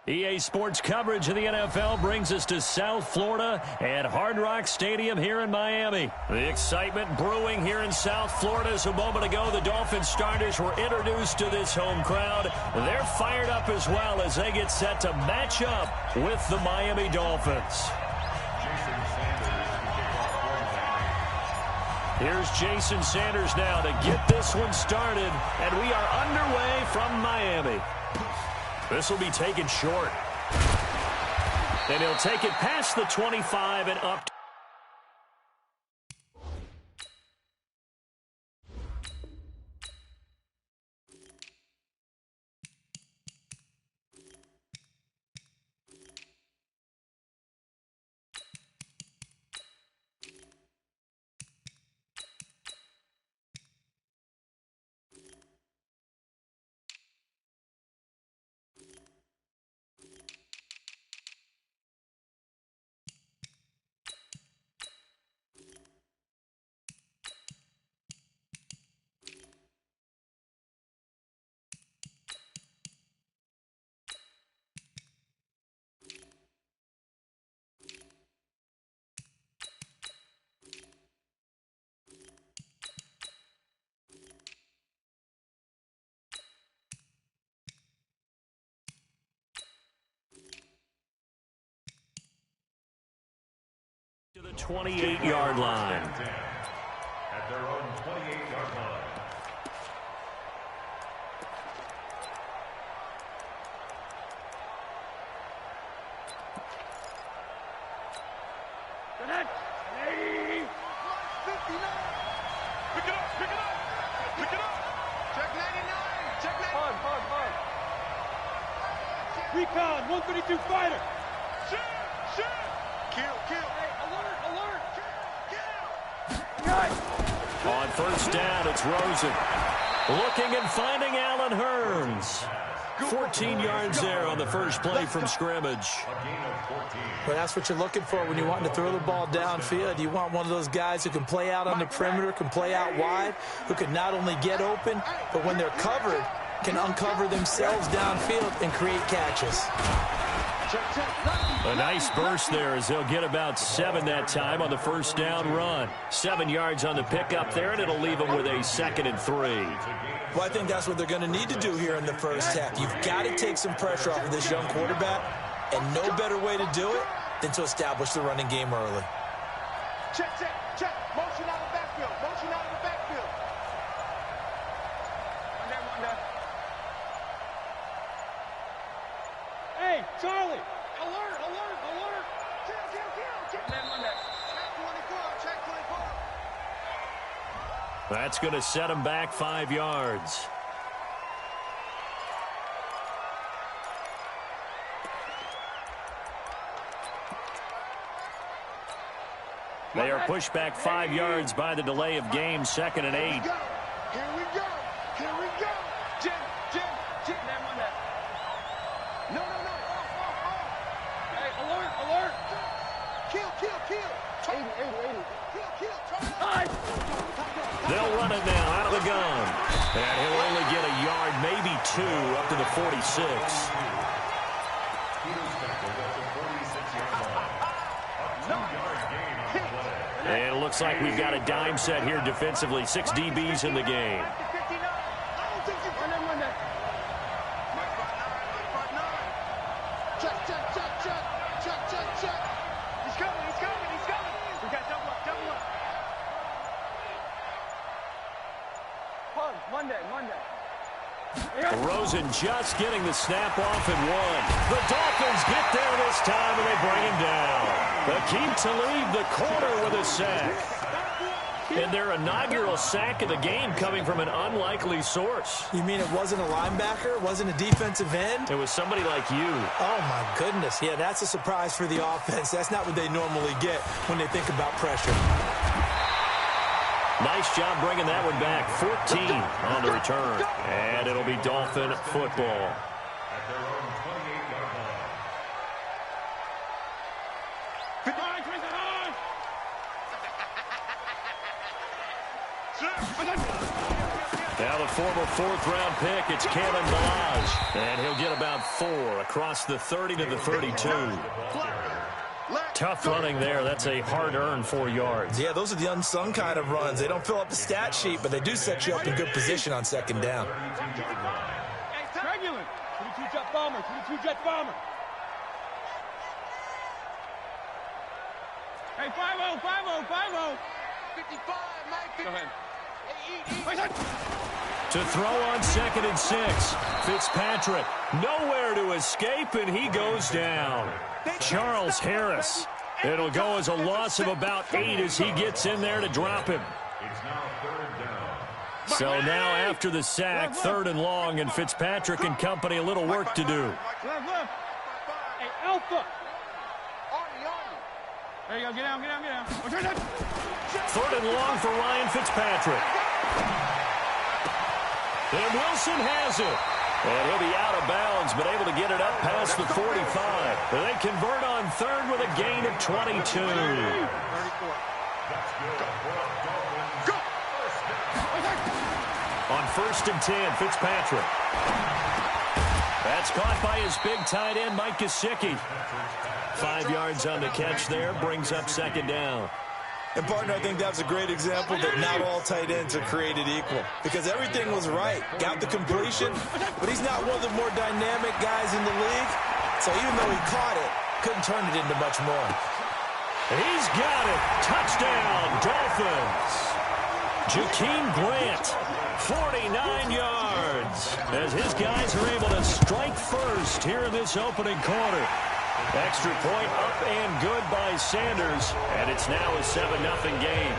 EA Sports coverage of the NFL brings us to South Florida at Hard Rock Stadium here in Miami. The excitement brewing here in South Florida as a moment ago the Dolphins starters were introduced to this home crowd. They're fired up as well as they get set to match up with the Miami Dolphins. Here's Jason Sanders now to get this one started, and we are underway from Miami. This will be taken short. And he'll take it past the 25 and up. To the 28-yard line. At their own 28-yard line. Connect. 59. Pick it up. Pick it up. Pick it up. Check 99. Check 99. Hard. Recon. 132 fighter. Shoot. Kill. Hey, alert. Kill. On first down, it's Rosen. Looking and finding Allen Hurns. 14 yards there on the first play from scrimmage. Well, that's what you're looking for when you want to throw the ball downfield. You want one of those guys who can play out on the perimeter, can play out wide, who can not only get open, but when they're covered, can uncover themselves downfield and create catches. A nice burst there as they'll get about 7 that time on the first down run. 7 yards on the pickup there, and it'll leave them with a 2nd and 3. Well, I think that's what they're going to need to do here in the first half. You've got to take some pressure off of this young quarterback, and no better way to do it than to establish the running game early. Check. Motion out of the backfield. One down. Hey, Charlie. Alert. Kill. One down. Check 24. That's going to set them back 5 yards. They are pushed back 5 yards by the delay of game, 2nd and 8. Here we go. Jim. Man, one down. No. Hey, alert. Kill. 80. Kill. They'll run it now out of the gun. And he'll only get a yard, maybe 2, up to the 46. And it looks like we've got a dime set here defensively. 6 DBs in the game. Check. He's coming. We got double up. Monday. Rosen just getting the snap off and 1. The Dolphins get there this time, and they bring him down. Akeem Talib, the corner, with a sack. And their inaugural sack of the game coming from an unlikely source. You mean it wasn't a linebacker? It wasn't a defensive end? It was somebody like you. Oh, my goodness. Yeah, that's a surprise for the offense. That's not what they normally get when they think about pressure. Nice job bringing that one back. 14 on the return. And it'll be Dolphin football. At their own 28-yard line. Now the former fourth-round pick, it's Kalen Balaj. And he'll get about 4 across the 30 to the 32. Tough running there. That's a hard-earned 4 yards. Yeah, those are the unsung kind of runs. They don't fill up the stat sheet, but they do set you up in good position on second down. Regular. 22-jet bomber. 22-jet bomber. Hey, 5-0, 5-0, 5-0. 55, Mike. Go ahead. To throw on 2nd and 6. Fitzpatrick nowhere to escape, and he goes down. Charles Harris. It'll go as a loss of about 8 as he gets in there to drop him. So now after the sack, 3rd and long, and Fitzpatrick and company a little work to do. Hey, Alpha. There you go. Get down, get down, get down. 3rd and long for Ryan Fitzpatrick. And Wilson has it. And he'll be out of bounds, but able to get it up past the 45. And they convert on 3rd with a gain of 22. On 1st and 10, Fitzpatrick. That's caught by his big tight end, Mike Gesicki. 5 yards on the catch there, brings up 2nd down. And, partner, I think that's a great example that not all tight ends are created equal. Because everything was right. Got the completion, but he's not one of the more dynamic guys in the league. So even though he caught it, couldn't turn it into much more. He's got it. Touchdown, Dolphins. Jakeem Grant, 49 yards. As his guys are able to strike first here in this opening quarter. Extra point up and good by Sanders, and it's now a 7-0 game.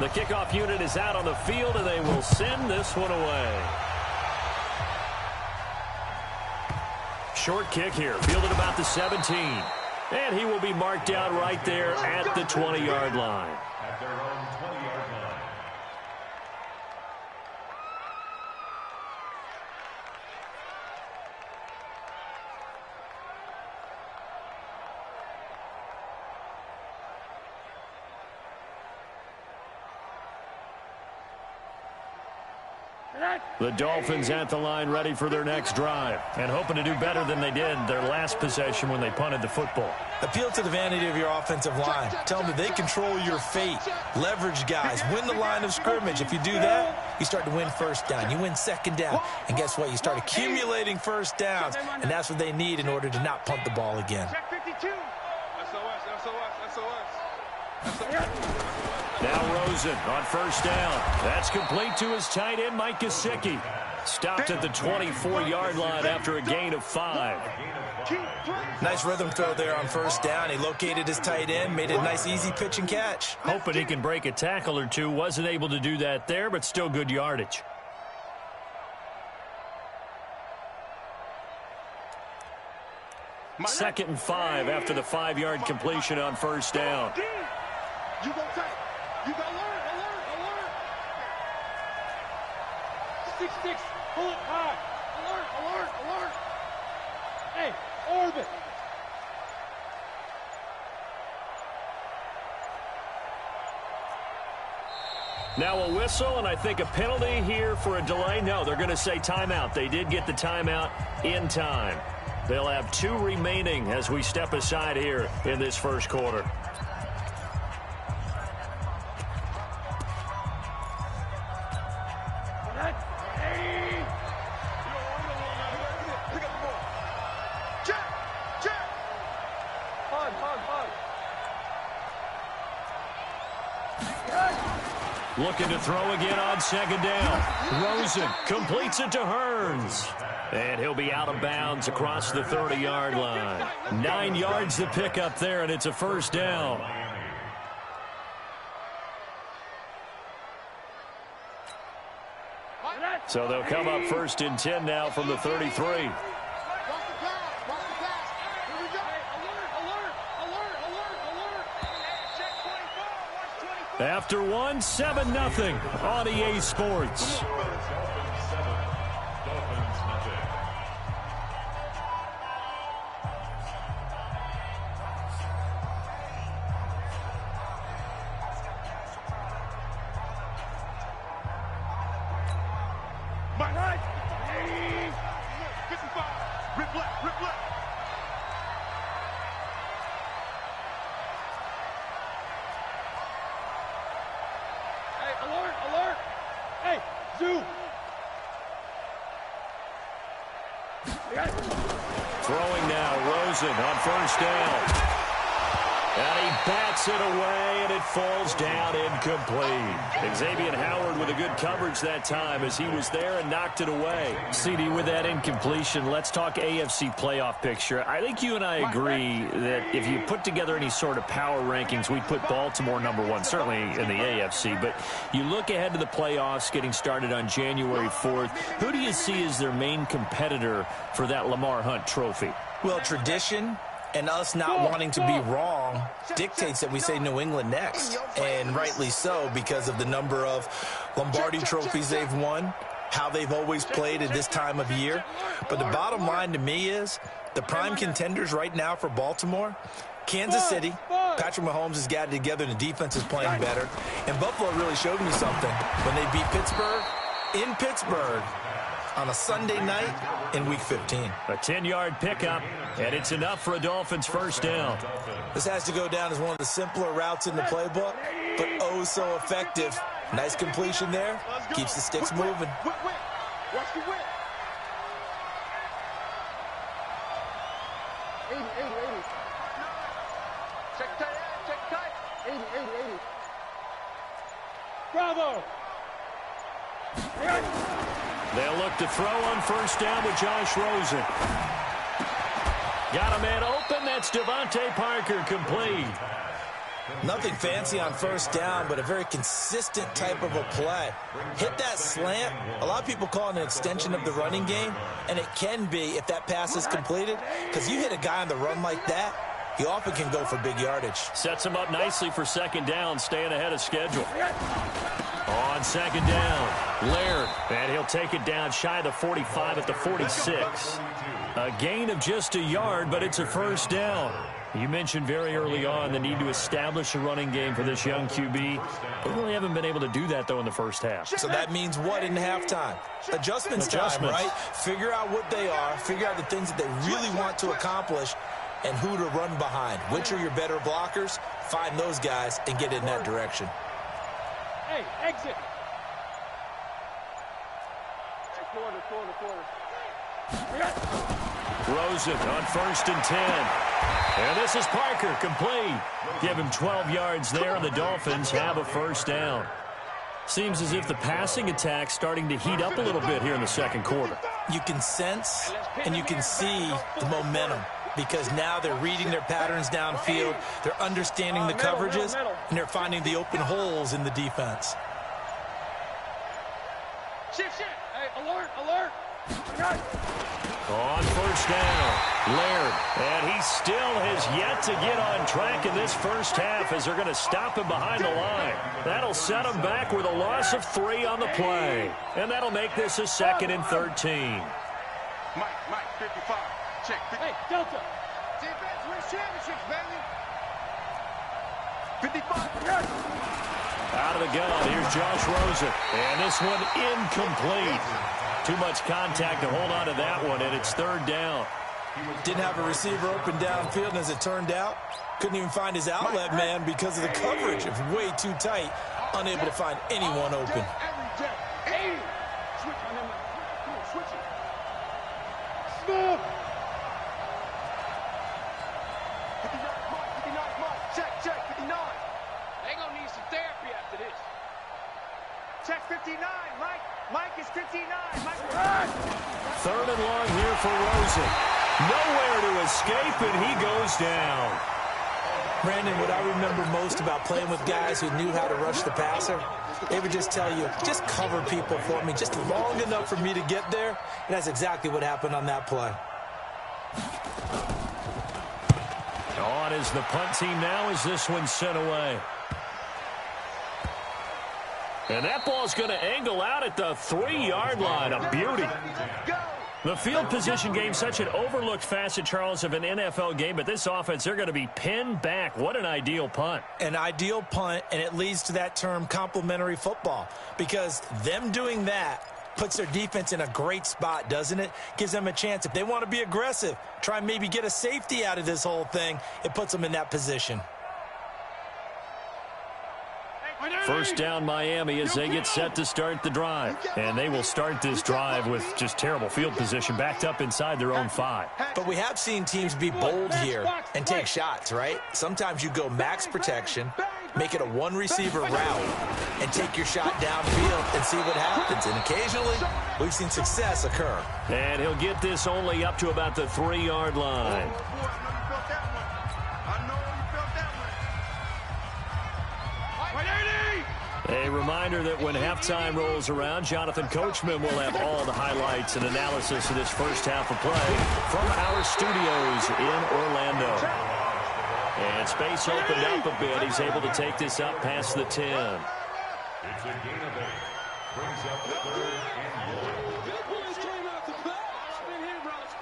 The kickoff unit is out on the field, and they will send this one away. Short kick here, fielded about the 17. And he will be marked out right there at the 20-yard line. At their own 20-yard line. The Dolphins at the line ready for their next drive and hoping to do better than they did their last possession when they punted the football. Appeal to the vanity of your offensive line. Tell them that they control your fate. Leverage guys. Win the line of scrimmage. If you do that, you start to win 1st down. You win 2nd down. And guess what? You start accumulating 1st downs. And that's what they need in order to not punt the ball again. Check 52. SOS. Now Rosen on 1st down. That's complete to his tight end, Mike Gesicki. Stopped at the 24-yard line after a gain of 5. Nice rhythm throw there on 1st down. He located his tight end, made it a nice, easy pitch and catch. Hoping he can break a tackle or two. Wasn't able to do that there, but still good yardage. Second and 5 after the 5-yard completion on 1st down. You go tight. You got alert. 6-6. Pull it high. Alert. Hey, orbit. Now a whistle, and I think a penalty here for a delay. No, they're going to say timeout. They did get the timeout in time. They'll have 2 remaining as we step aside here in this 1st quarter. Looking to throw again on 2nd down. Rosen completes it to Hearns. And he'll be out of bounds across the 30-yard line. 9 yards to pick up there, and it's a 1st down. So they'll come up 1st and 10 now from the 33. After one, 7-0 on EA Sports. Throwing now, Rosen on first down. And he bats it away, and it falls down incomplete. Xavier Howard with a good coverage that time as he was there and knocked it away. CD, with that incompletion, let's talk AFC playoff picture. I think you and I agree that if you put together any sort of power rankings, we'd put Baltimore #1, certainly in the AFC. But you look ahead to the playoffs getting started on January 4th. Who do you see as their main competitor for that Lamar Hunt trophy? Well, tradition and us not wanting to be wrong dictates that we say New England next. And rightly so, because of the number of Lombardi trophies they've won, how they've always played at this time of year. But the bottom line to me is the prime contenders right now for Baltimore, Kansas City. Patrick Mahomes has got it together and the defense is playing better. And Buffalo really showed me something when they beat Pittsburgh in Pittsburgh on a Sunday night in Week 15. A 10-yard pickup, and it's enough for a Dolphins first down. This has to go down as one of the simpler routes in the playbook, but oh so effective. Nice completion there. Keeps the sticks moving. Watch the whip. 80. Check tight. 80. Bravo. They'll look to throw on first down with Josh Rosen. Got a man open. That's Devontae Parker, complete. Nothing fancy on first down, but a very consistent type of a play. Hit that slant. A lot of people call it an extension of the running game, and it can be if that pass is completed, because you hit a guy on the run like that, he often can go for big yardage. Sets him up nicely for second down, staying ahead of schedule. On second down, Laird, and he'll take it down shy of the 45 at the 46. A gain of just a yard, but it's a first down. You mentioned very early on the need to establish a running game for this young QB. They really haven't been able to do that, though, in the first half. So that means what in halftime? Adjustments time, right? Figure out what they are, figure out the things that they really want to accomplish, and who to run behind. Which are your better blockers? Find those guys and get in that direction. Hey, exit. Quarter. Rosen on first and 10. And this is Parker, complete. Give him 12 yards there, and the Dolphins have a first down. Seems as if the passing attack's starting to heat up a little bit here in the second quarter. You can sense and you can see the momentum, because now they're reading their patterns downfield, they're understanding the coverages, and they're finding the open holes in the defense. Shift. Hey, alert. On first down, Laird, and he still has yet to get on track in this first half as they're going to stop him behind the line. That'll set him back with a loss of 3 on the play, and that'll make this a second and 13. Mike, 55. Check. Hey, Delta. Defense wins championships, baby. 55. Out of the gun, here's Josh Rosen, and this one incomplete. Too much contact to hold on to that one, and it's third down. Didn't have a receiver open downfield, and as it turned out, couldn't even find his outlet man because of the coverage. It was way too tight, unable to find anyone open. Switch on them. Come on, switch it. Smooth. 59, Mike. Check, 59. They gonna need some therapy after this. Check 59, Mike. Mike is 59. Mike, run! Third and long here for Rosen. Nowhere to escape, and he goes down. Brandon, what I remember most about playing with guys who knew how to rush the passer, they would just tell you, just cover people for me, just long enough for me to get there. And that's exactly what happened on that play. On is the punt team now as this one's sent away. And that ball's going to angle out at the 3-yard line. A beauty. The field position game, such an overlooked facet, Charles, of an NFL game. But this offense, they're going to be pinned back. What an ideal punt. An ideal punt, and it leads to that term complementary football. Because them doing that puts their defense in a great spot, doesn't it? Gives them a chance. If they want to be aggressive, try and maybe get a safety out of this whole thing, it puts them in that position. First down, Miami, as they get set to start the drive. And they will start this drive with just terrible field position, backed up inside their own 5. But we have seen teams be bold here and take shots, right? Sometimes you go max protection, make it a one-receiver route, and take your shot downfield and see what happens. And occasionally, we've seen success occur. And he'll get this only up to about the 3-yard line. A reminder that when halftime rolls around, Jonathan Coachman will have all the highlights and analysis of this first half of play from our studios in Orlando. And space opened up a bit. He's able to take this up past the 10. It's a gain of 8. Brings up 3rd and 1. Good boys came out to play.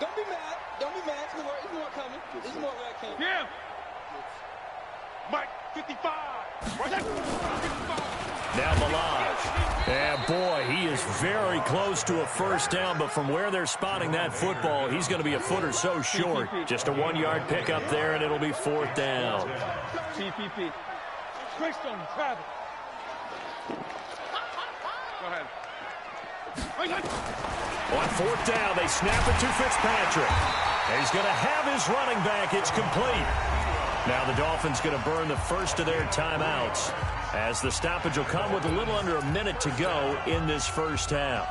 Don't be mad. Don't be mad. There's more coming. There's more where I came. Yeah. Mike, 55. Where's that? 55. Now Malaj. And boy, he is very close to a first down, but from where they're spotting that football, he's going to be a foot or so short. Just a 1-yard pickup there, and it'll be 4th down. TPP. Twist on Travis. Go ahead. On 4th down, they snap it to Fitzpatrick. And he's going to have his running back. It's complete. Now the Dolphins going to burn the first of their timeouts, as the stoppage will come with a little under a minute to go in this first half.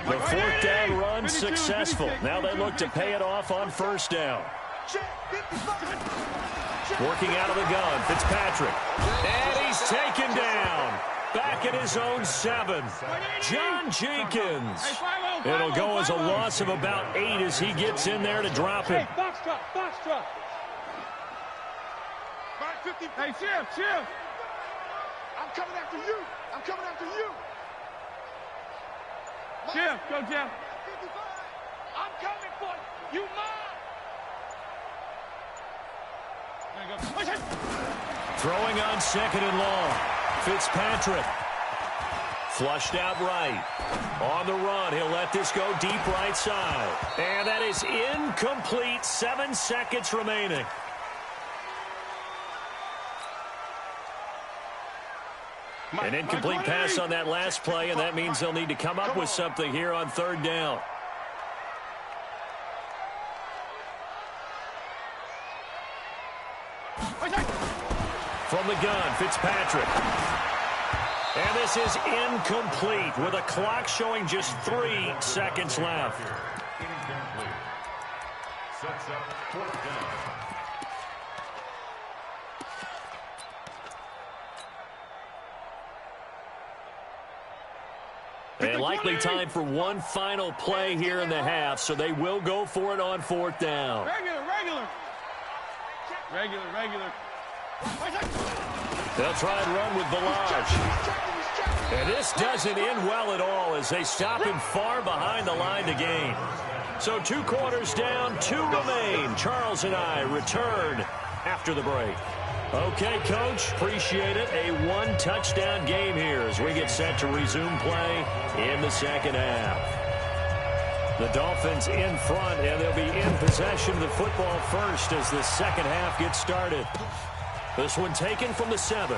The 4th down run successful. Now they look to pay it off on 1st down. Working out of the gun, Fitzpatrick. And he's taken down. Back at his own 7. John Jenkins. It'll go as a loss of about 8 as he gets in there to drop him. Hey, box drop, box drop. Hey, Jim. I'm coming after you. I'm coming after you. Jim, go, Jim. 55. I'm coming for you. You mine. Throwing on 2nd and long. Fitzpatrick. Flushed out right. On the run, he'll let this go deep right side. And that is incomplete. 7 seconds remaining. An incomplete pass on that last play, and that means they'll need to come up with something here on 3rd down. From the gun, Fitzpatrick. And this is incomplete with a clock showing just 3 seconds left. Incomplete. Sets up 4th down. And likely time for one final play here in the half, so they will go for it on 4th down. Regular. They'll try and run with Balaj. And this doesn't end well at all as they stop him far behind the line to gain. So 2 quarters down, 2 remain. Charles and I return after the break. Okay, Coach, appreciate it. A 1-touchdown game here as we get set to resume play in the second half. The Dolphins in front, and they'll be in possession of the football first as the second half gets started. This one taken from the 7.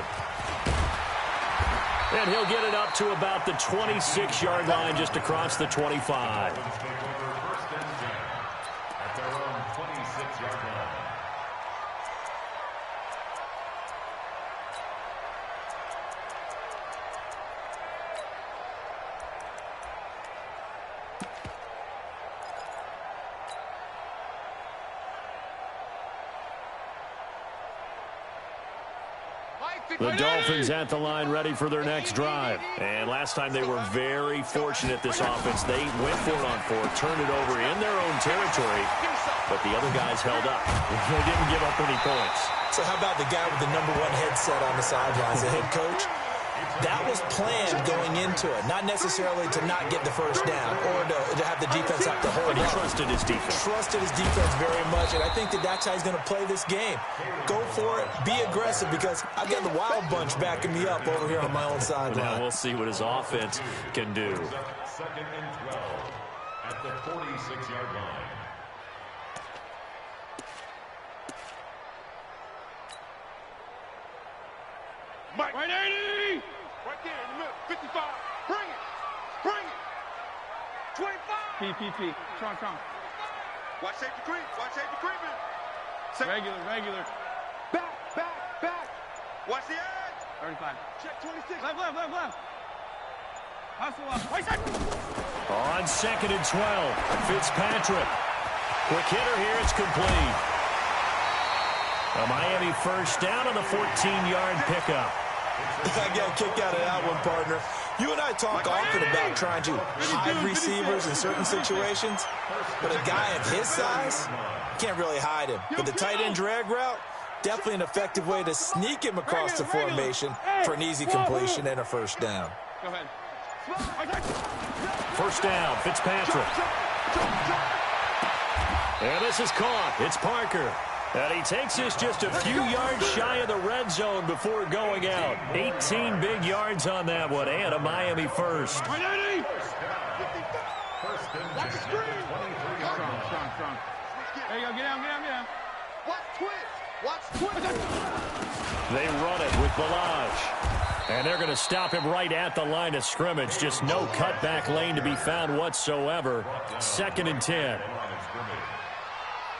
And he'll get it up to about the 26-yard line, just across the 25. At their own 26-yard line. The Dolphins at the line ready for their next drive. And last time they were very fortunate, this offense. They went for it on 4, turned it over in their own territory, but the other guys held up. They didn't give up any points. So how about the guy with the #1 headset on the sidelines, the head coach? That was planned going into it, not necessarily to not get the first down or to have the defense have to hold But he up. trusted his defense. Trusted his defense very much, and I think that's how he's going to play this game. Go for it. Be aggressive, because I've got the Wild Bunch backing me up over here on my own sideline. Now we'll see what his offense can do. Second and 12 at the 46-yard line. Mike. Right, 80. Right there in the middle. 55. Bring it. Bring it. 25. P. Strong. Watch safety creep. Watch safety creeping. Regular. Back. Watch the edge. 35. Check 26. Left. Hustle up. Right side. On second and 12, Fitzpatrick. Quick hitter here, it's complete. A Miami first down on the 14-yard pickup. I got kicked out of that one, partner. You and I talk often about trying to hide receivers in certain situations, but a guy of his size, can't really hide him. But the tight end drag route, definitely an effective way to sneak him across the formation for an easy completion and a first down. Go ahead. First down, Fitzpatrick. And this is caught. It's Parker. And he takes us just a few yards shy of the red zone before going out. 18 big yards on that one, and a Miami first. Strong. There you go. Get down. Watch twist. They run it with Balaj. And they're going to stop him right at the line of scrimmage. Just no cutback lane to be found whatsoever. Second and 10.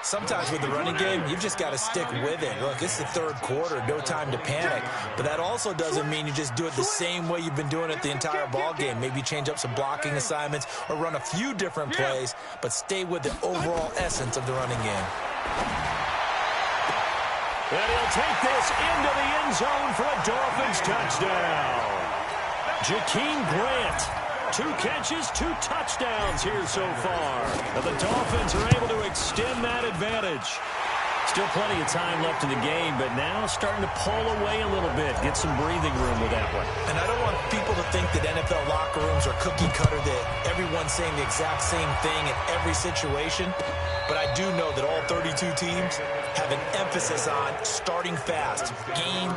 Sometimes with the running game, you've just got to stick with it. Look, it's the third quarter, no time to panic. But that also doesn't mean you just do it the same way you've been doing it the entire ball game. Maybe change up some blocking assignments or run a few different plays, but stay with the overall essence of the running game. And he'll take this into the end zone for a Dolphins touchdown. Jakeem Grant. 2 catches, 2 touchdowns here so far. And the Dolphins are able to extend that advantage. Still plenty of time left in the game, but now starting to pull away a little bit. Get some breathing room with that one. And I don't want people to think that NFL locker rooms are cookie cutter, that everyone's saying the exact same thing in every situation. But I do know that all 32 teams have an emphasis on starting fast. Game,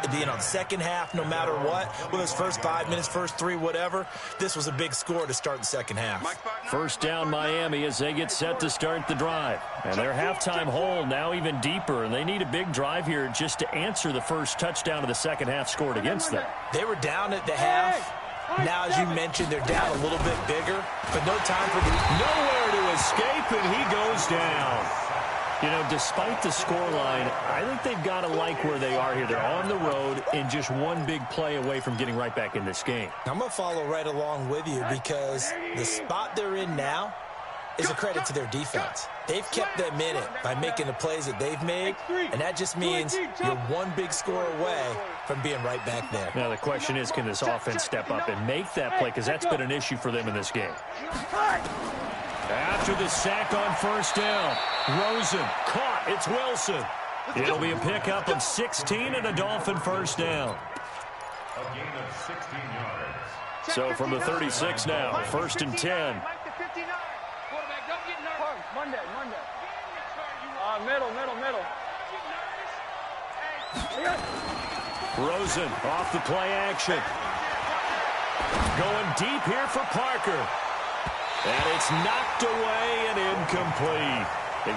the second half, no matter what. Whether it's first 5 minutes, first 3, whatever. This was a big score to start the second half. First down Miami as they get set to start the drive. And their halftime hole now even deeper. And they need a big drive here just to answer the first touchdown of the second half scored against them. They were down at the half. Now, as you mentioned, they're down a little bit bigger, but no time for nowhere to escape, and he goes down. You know, despite the scoreline, I think they've got to like where they are here. They're on the road and just one big play away from getting right back in this game. I'm going to follow right along with you, because the spot they're in now is a credit to their defense. They've kept them in it by making the plays that they've made, and that just means you're one big score away from being right back there. Now the question is, can this offense step up and make that play, because that's been an issue for them in this game. After the sack on first down, Rosen caught. It's Wilson. It'll be a pickup of 16 and a Dolphin first down. A gain of 16 yards. So from the 36 now, first and 10. Quarterback, don't get nervous. Monday. Middle. Rosen off the play action. Going deep here for Parker. And it's knocked away and incomplete.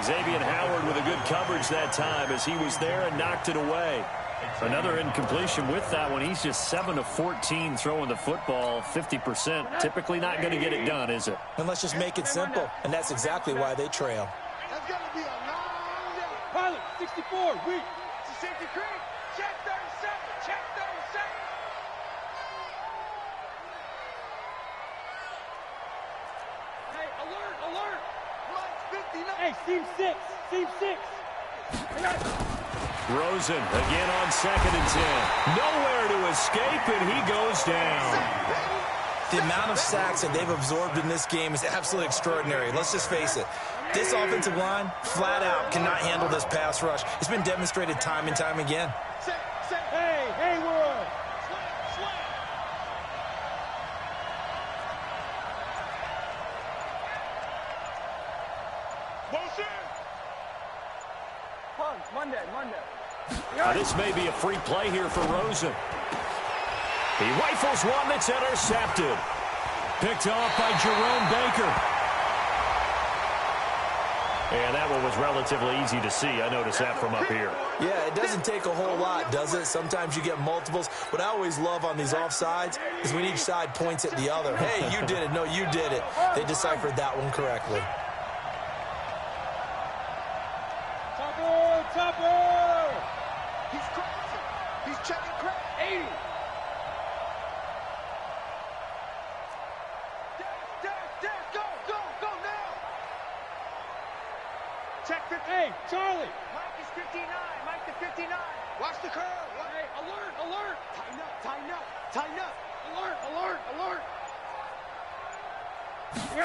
Xavier Howard with a good coverage that time as he was there and knocked it away. Another incompletion with that one. He's just 7 of 14 throwing the football, 50%. Typically not going to get it done, is it? And let's just make it simple, and that's exactly why they trail. That's going to be a long day. Pilot, 64, weak. It's a safety creep. Check 37. Check 37. Hey, alert. Mike 59. Hey, seam 6. I got it. Rosen again on second and 10. Nowhere to escape, and he goes down. The amount of sacks that they've absorbed in this game is absolutely extraordinary. Let's just face it. This offensive line, flat out, cannot handle this pass rush. It's been demonstrated time and time again. Hey, Hayward. Monday. This may be a free play here for Rosen. He rifles one that's intercepted. Picked off by Jerome Baker. And that one was relatively easy to see. I noticed that from up here. Yeah, it doesn't take a whole lot, does it? Sometimes you get multiples. What I always love on these offsides is when each side points at the other. Hey, you did it. No, you did it. They deciphered that one correctly. Topper! He's crazy. He's checking crack. 80. Derek, go now. Check 50. Hey, Charlie. Mike is 59. Mike to 59. Watch the curve. Hey, alert. Tighten up. Alert.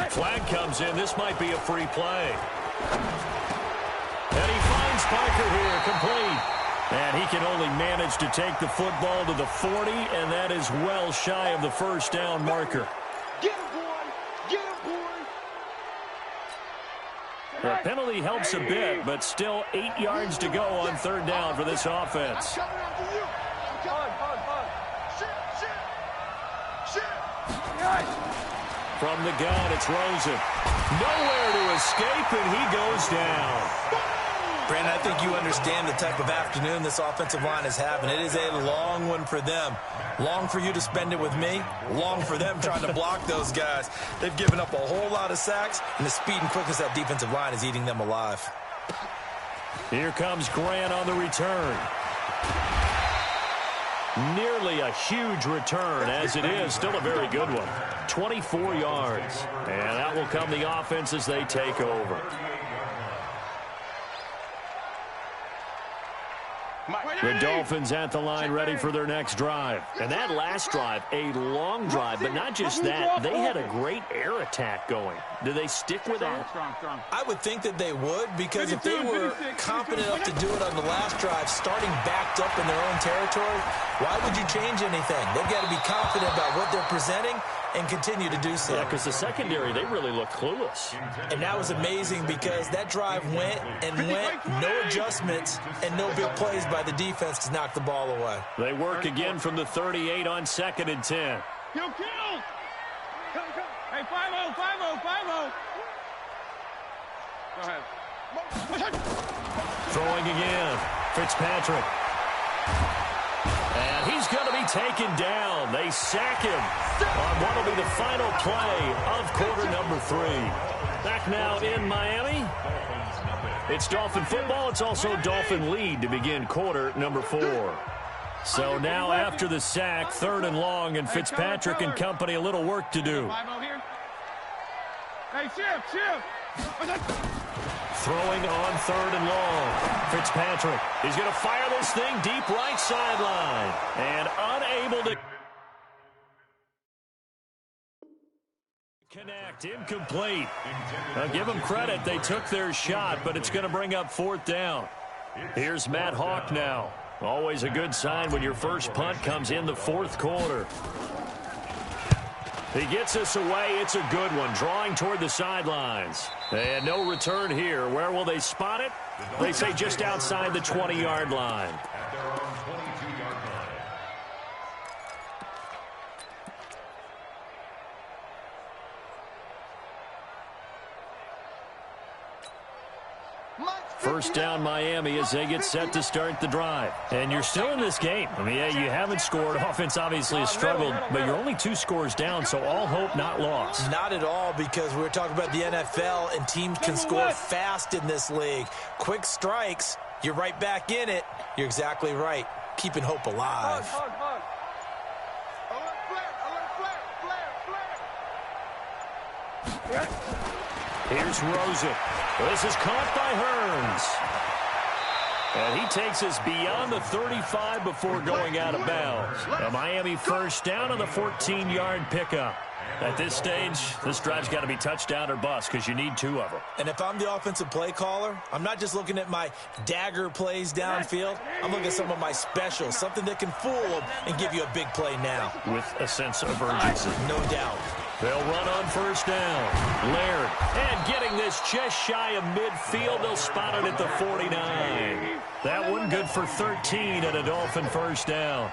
Flag comes in. This might be a free play. And he finds Parker here, complete. And he can only manage to take the football to the 40, and that is well shy of the first down marker. Get him, boy. The penalty helps a bit, but still 8 yards to go on third down for this offense. I'm coming after you. Shit. From the gun, it's Rosen. Nowhere to escape, and he goes down. Brandon, I think you understand the type of afternoon this offensive line is having. It is a long one for them. Long for you to spend it with me. Long for them trying to block those guys. They've given up a whole lot of sacks, and the speed and quickness of that defensive line is eating them alive. Here comes Grant on the return. Nearly a huge return, as it is. Still a very good one. 24 yards. And that will come the offense as they take over. The Dolphins at the line ready for their next drive. And that last drive, a long drive, but not just that. They had a great air attack going. Do they stick with that? I would think that they would, because if they were confident enough to do it on the last drive, starting backed up in their own territory, why would you change anything? They've got to be confident about what they're presenting and continue to do so. Yeah, because the secondary, they really looked clueless. And that was amazing, because that drive went, no adjustments, and no big plays by the defense to knock the ball away. They work again from the 38 on 2nd and 10. Kill. Hey, 5-0. Go ahead. Throwing again. Fitzpatrick. And he's going to be taken down. They sack him on what will be the final play of quarter number 3. Back now in Miami. It's Dolphin football. It's also Dolphin lead to begin quarter number 4. So now after the sack, 3rd and long, and Fitzpatrick and company a little work to do. Hey, shift. Throwing on 3rd and long. Fitzpatrick is going to fire this thing deep right sideline. And unable to connect. Incomplete. Now give them credit. They took their shot, but it's going to bring up 4th down. Here's Matt Hawk now. Always a good sign when your first punt comes in the 4th quarter. He gets us away. It's a good one. Drawing toward the sidelines. And no return here. Where will they spot it? They say just outside the 20-yard line. At their own 22-yard line. First down Miami as they get set to start the drive. And you're still in this game. I mean, yeah, you haven't scored. Offense obviously has struggled, but you're only 2 scores down, so all hope not lost. Not at all, because we're talking about the NFL, and teams can score fast in this league. Quick strikes, you're right back in it. You're exactly right. Keeping hope alive. Here's Rosen. This is caught by Hearns. And he takes us beyond the 35 before going out of bounds. A Miami first down on the 14-yard pickup. At this stage, this drive's got to be touchdown or bust, because you need 2 of them. And if I'm the offensive play caller, I'm not just looking at my dagger plays downfield. I'm looking at some of my specials, something that can fool them and give you a big play now. With a sense of urgency. No doubt. They'll run on first down. Laird, and getting this just shy of midfield. They'll spot it at the 49. That one good for 13 and a Dolphin first down.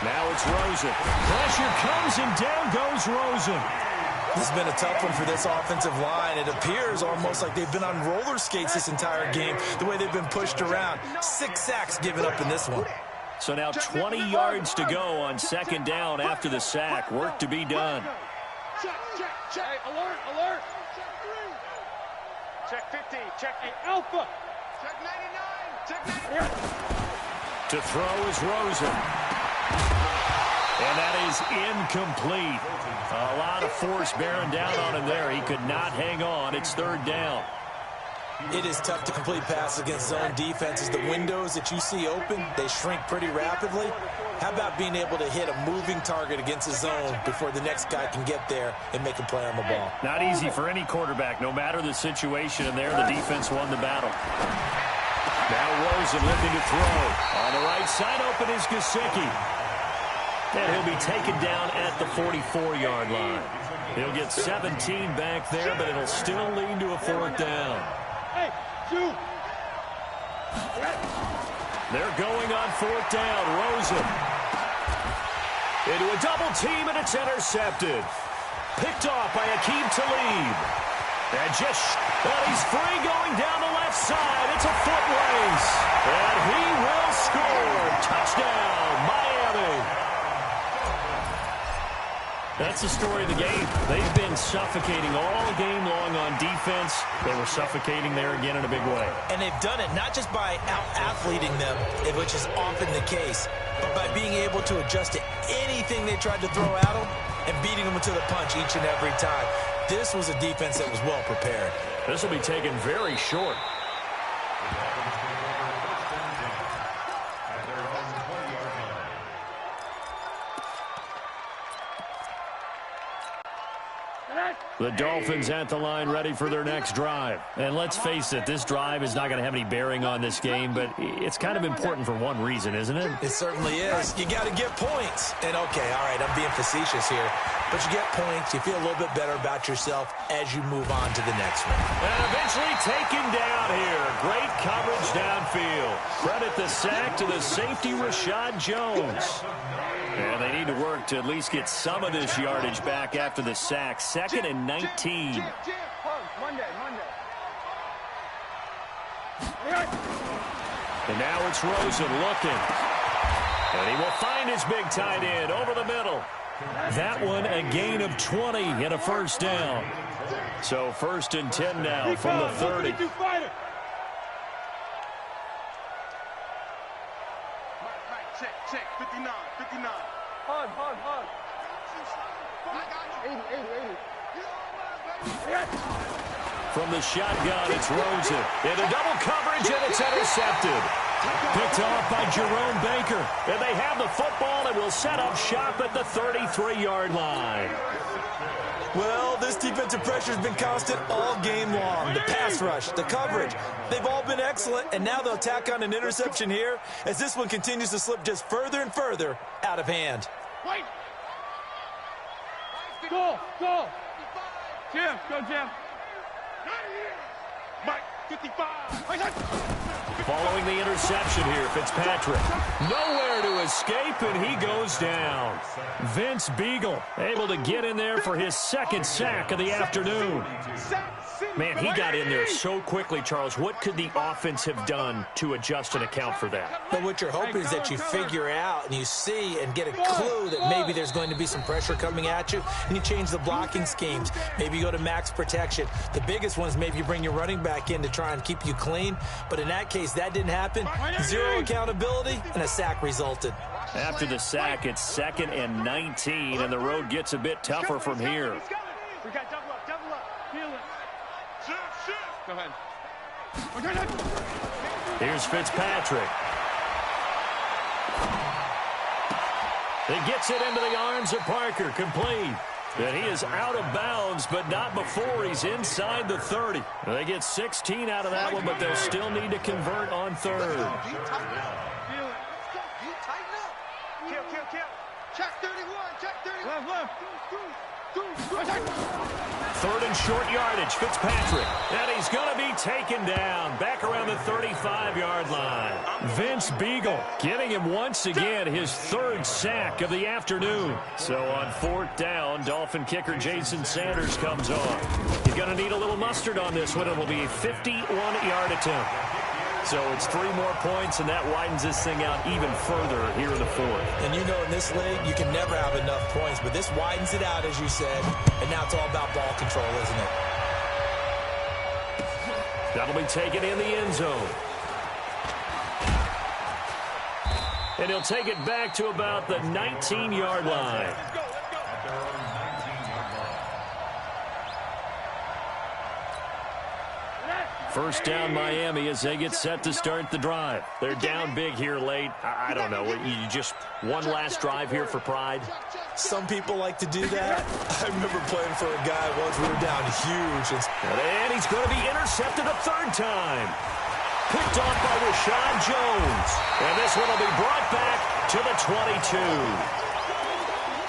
Now it's Rosen. Pressure comes, and down goes Rosen. This has been a tough one for this offensive line. It appears almost like they've been on roller skates this entire game, the way they've been pushed around. 6 sacks given up in this one. So now 20 yards to go on second down after the sack. Work to be done. Check. Hey, alert. Check 3. Check 50. Check 8. Alpha. Check 99. Check 99. To throw is Rosen. And that is incomplete. A lot of force bearing down on him there. He could not hang on. It's third down. It is tough to complete passes against zone defenses. The windows that you see open, they shrink pretty rapidly. How about being able to hit a moving target against a zone before the next guy can get there and make a play on the ball? Not easy for any quarterback, no matter the situation. And there, the defense won the battle. Now Rosen looking to throw. On the right side, open is Gesicki. And he'll be taken down at the 44-yard line. He'll get 17 back there, but it'll still lead to a fourth down. Hey, shoot. They're going on fourth down. Rosen into a double team, and it's intercepted. Picked off by Akeem Talib. And he's free going down the left side. It's a foot race. And he will score. Touchdown, Miami. That's the story of the game. They've been suffocating all game long on defense. They were suffocating there again in a big way. And they've done it not just by out-athleting them, which is often the case, but by being able to adjust to anything they tried to throw at them and beating them to the punch each and every time. This was a defense that was well prepared. This will be taken very short. The Dolphins at the line ready for their next drive. And let's face it, this drive is not going to have any bearing on this game, but it's kind of important for one reason, isn't it? It certainly is. You got to get points. And, okay, all right, I'm being facetious here. But you get points, you feel a little bit better about yourself as you move on to the next one. And eventually taken down here. Great coverage downfield. Credit the sack to the safety, Rashad Jones. And they need to work to at least get some of this yardage back after the sack. 2nd and 19. Monday. And now it's Rosen looking. And he will find his big tight end over the middle. That one a gain of 20 and a first down. So 1st and 10 now from the 30. Check, 59. Hard. 80. From the shotgun, it's Rosen. Into double coverage, and it's intercepted. Picked off by Jerome Baker. And they have the football and will set up shop at the 33-yard line. Well, this defensive pressure has been constant all game long. The pass rush, the coverage, they've all been excellent, and now they'll tack on an interception here as this one continues to slip just further and further out of hand. Wait. Go. Jim, go, Jim. Mike, 55. Following the interception here, Fitzpatrick. Nowhere to escape, and he goes down. Vince Beagle able to get in there for his 2nd sack of the afternoon. Man, he got in there so quickly, Charles. What could the offense have done to adjust and account for that? But what you're hoping is that you figure out and you see and get a clue that maybe there's going to be some pressure coming at you, and you change the blocking schemes. Maybe you go to max protection. The biggest one is maybe you bring your running back in to try and keep you clean. But in that case, that didn't happen. 0 accountability, and a sack resulted. After the sack, it's 2nd and 19, and the road gets a bit tougher from here. We got double up. Feel it. Go ahead. Here's Fitzpatrick. He gets it into the arms of Parker, complete. And he is out of bounds, but not before he's inside the 30. They get 16 out of that one, but they'll still need to convert on 3rd. Kill. Check 31. Check 31. Left. Third and short yardage. Fitzpatrick. And he's going to be taken down. Back around the 35-yard line. Vince Beagle getting him once again his third sack of the afternoon. So on fourth down, Dolphin kicker Jason Sanders comes on. He's going to need a little mustard on this one. It will be a 51-yard attempt. So it's 3 more points, and that widens this thing out even further here in the fourth. And you know in this league, you can never have enough points, but this widens it out, as you said, and now it's all about ball control, isn't it? That'll be taken in the end zone. And he'll take it back to about the 19-yard line. First down Miami as they get set to start the drive. They're down big here late. I don't know. You just one last drive here for pride? Some people like to do that. I remember playing for a guy once. We were down huge. And he's going to be intercepted a third time. Picked off by Rashad Jones. And this one will be brought back to the 22.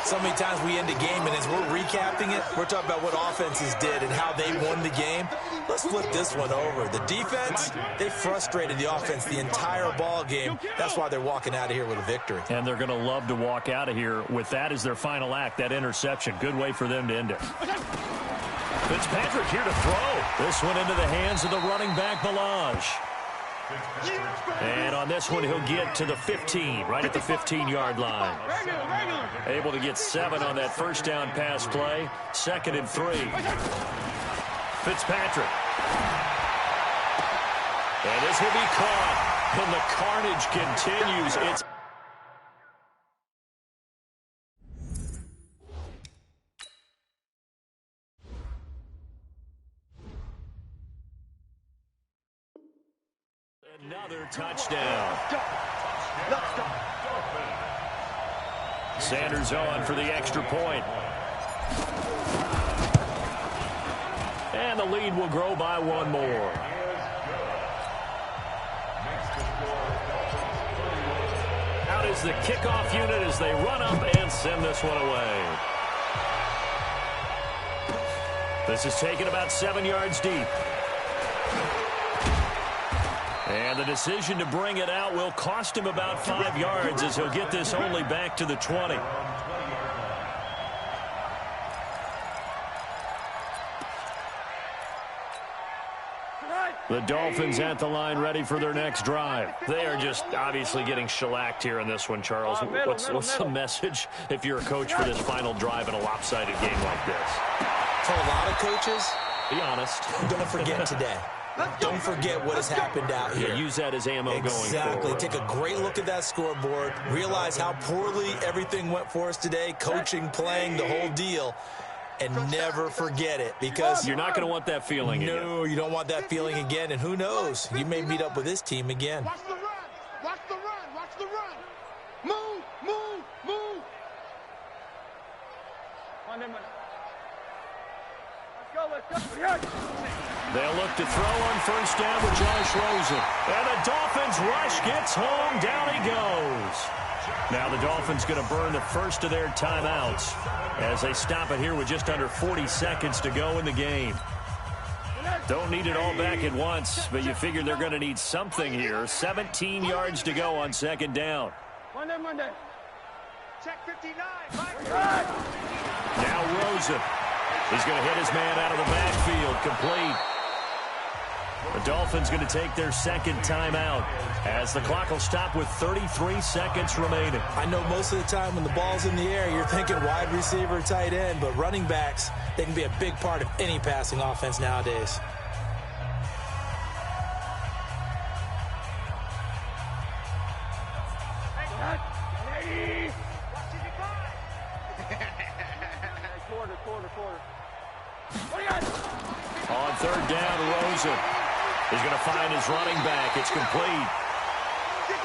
So many times we end a game, and as we're recapping it, we're talking about what offenses did and how they won the game. Let's flip this one over. The defense, they frustrated the offense the entire ball game. That's why they're walking out of here with a victory. And they're going to love to walk out of here with that as their final act, that interception. Good way for them to end it. Fitzpatrick here to throw. This one into the hands of the running back, Balaj. And on this one, he'll get to the 15, right at the 15-yard line. Able to get 7 on that first down pass play. 2nd and 3. Fitzpatrick. And this will be caught. And the carnage continues. It's another touchdown. Sanders on for the extra point. And the lead will grow by 1 more. Out is the kickoff unit as they run up and send this one away. This is taken about 7 yards deep. And the decision to bring it out will cost him about 5 yards as he'll get this only back to the 20. The Dolphins at the line ready for their next drive. They are just obviously getting shellacked here in this one, Charles. What's the message if you're a coach for this final drive in a lopsided game like this? For a lot of coaches, be honest. Don't forget today. Don't forget what has happened out here. Yeah, use that as ammo going forward. Exactly. Take a great look at that scoreboard. Realize how poorly everything went for us today. Coaching, playing, the whole deal. And never forget it, because you're not going to want that feeling again. No, you don't want that feeling again. And who knows? You may meet up with this team again. Watch the run. Watch the run. Watch the run. Move, move, move. Let's go. They'll look to throw on first down with Josh Rosen. And the Dolphins rush gets home. Down he goes. Now the Dolphins going to burn the first of their timeouts as they stop it here with just under 40 seconds to go in the game. Don't need it all back at once, but you figure they're going to need something here. 17 yards to go on second down. Monday. Check 59. Now Rosen. He's going to hit his man out of the backfield. Complete. The Dolphins going to take their second timeout as the clock will stop with 33 seconds remaining. I know most of the time when the ball's in the air, you're thinking wide receiver, tight end, but running backs, they can be a big part of any passing offense nowadays. On third down, Rosen. He's going to find his running back. It's complete.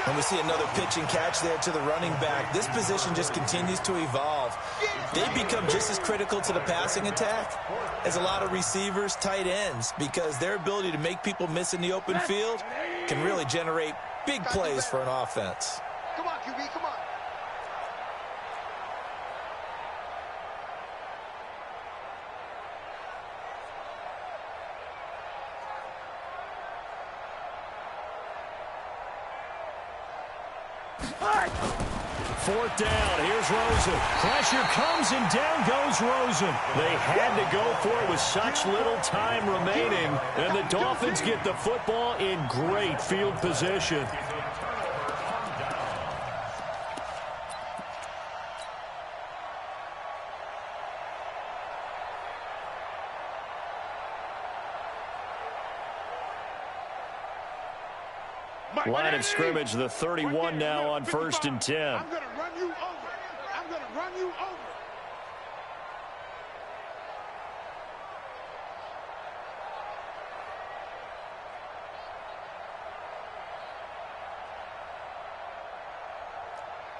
And we see another pitch and catch there to the running back. This position just continues to evolve. They become just as critical to the passing attack as a lot of receivers, tight ends, because their ability to make people miss in the open field can really generate big plays for an offense. Come on, QB, come on. Fourth down. Here's Rosen. Pressure comes, and down goes Rosen. They had to go for it with such little time remaining, and the Dolphins get the football in great field position. Line of scrimmage, the 31 now on 1st and 10. I'm going to run you over. I'm going to run you over.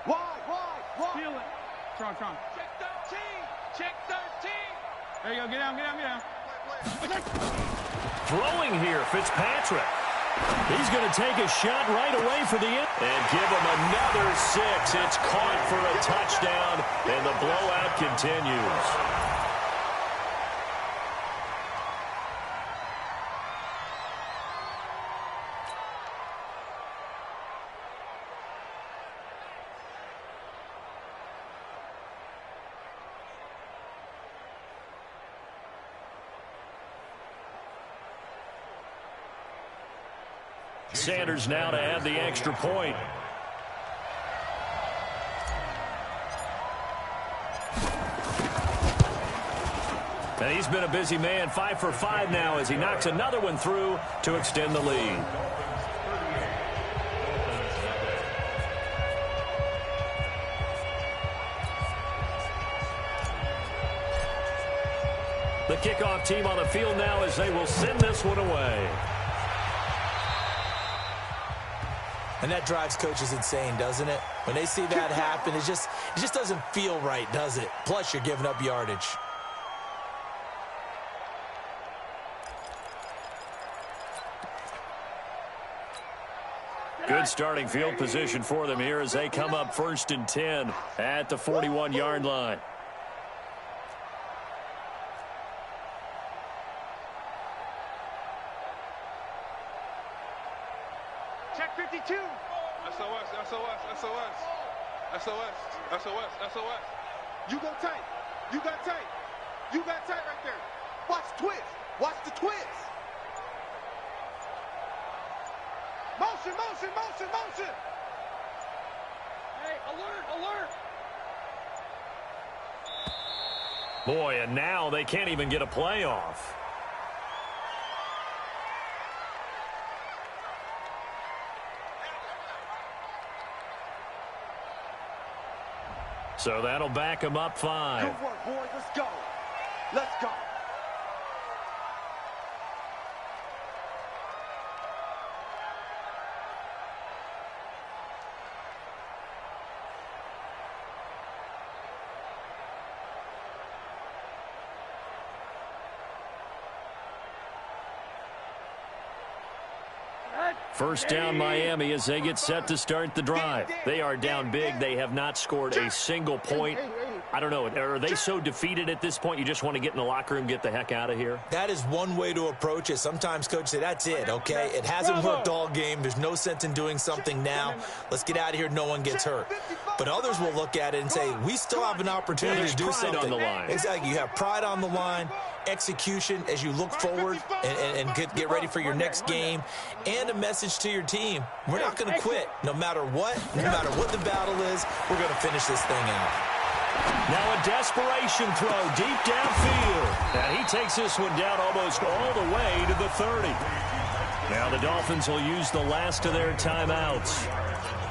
Why? Feel it. Tron. Check 13. Check 13. There you go. Get down. Throwing here, Fitzpatrick. He's going to take a shot right away for the end. And give him another 6. It's caught for a touchdown, and the blowout continues. Sanders now to add the extra point. And he's been a busy man, 5 for 5 now as he knocks another one through to extend the lead. The kickoff team on the field now as they will send this one away. And that drives coaches insane, doesn't it? When they see that happen, it just doesn't feel right, does it? Plus, you're giving up yardage. Good starting field position for them here as they come up 1st and 10 at the 41-yard line. Check 52. SOS. You go tight. You got tight. You got tight right there. Watch the twist. Watch the twist. Motion. Hey, alert. Boy, and now they can't even get a play off. So that'll back him up 5. Good work, boys. Let's go. First down, Miami, as they get set to start the drive. They are down big. They have not scored a single point. I don't know. Are they so defeated at this point you just want to get in the locker room, get the heck out of here? That is one way to approach it. Sometimes coaches say, that's it, okay? It hasn't worked all game. There's no sense in doing something now. Let's get out of here. No one gets hurt. But others will look at it and say, we still have an opportunity to do something. On the line. Exactly. You have pride on the line, execution as you look forward and get ready for your next game, and a message to your team. We're not going to quit no matter what the battle is. We're going to finish this thing out. Now a desperation throw deep downfield. And he takes this one down almost all the way to the 30. Now the Dolphins will use the last of their timeouts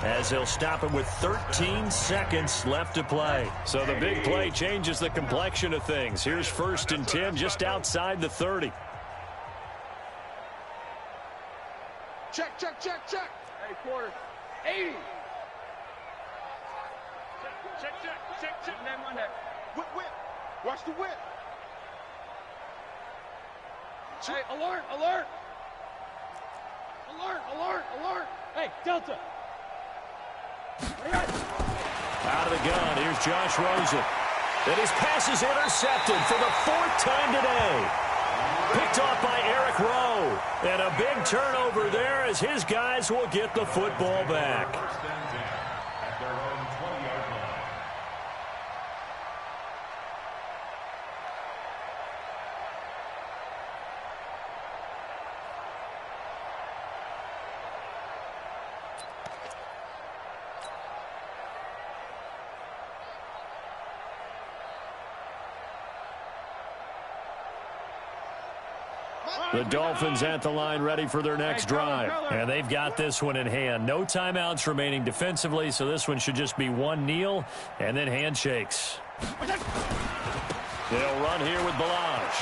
as they'll stop it with 13 seconds left to play. So the big play changes the complexion of things. Here's 1st and 10 just outside the 30. Check. Hey, quarter. 80. Check. Monday. Whip. Watch the whip. Hey, alert. Hey, Delta. Out of the gun, here's Josh Rosen. And his pass is intercepted for the 4th time today. Picked off by Eric Rowe. And a big turnover there as his guys will get the football back. The Dolphins at the line ready for their next drive. And they've got this one in hand. No timeouts remaining defensively, so this one should just be one kneel and then handshakes. They'll run here with Balaj.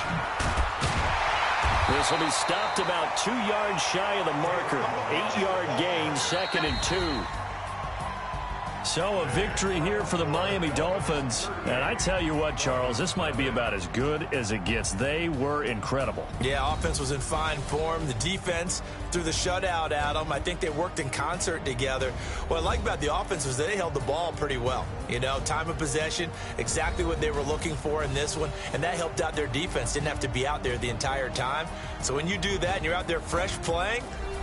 This will be stopped about 2 yards shy of the marker. 8-yard gain, 2nd and 2. So a victory here for the Miami Dolphins. And I tell you what, Charles, this might be about as good as it gets. They were incredible. Yeah, offense was in fine form. The defense threw the shutout at them. I think they worked in concert together. What I like about the offense was they held the ball pretty well. You know, time of possession, exactly what they were looking for in this one. And that helped out their defense. Didn't have to be out there the entire time. So when you do that and you're out there fresh playing,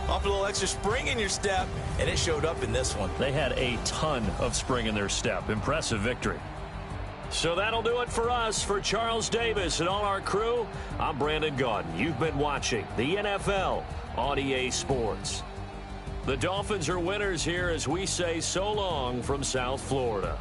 off a little extra spring in your step, and it showed up in this one. They had a ton of spring in their step. Impressive victory. So that'll do it for us. For Charles Davis and all our crew, I'm Brandon Gaudin. You've been watching the NFL on EA Sports. The Dolphins are winners here as we say so long from South Florida.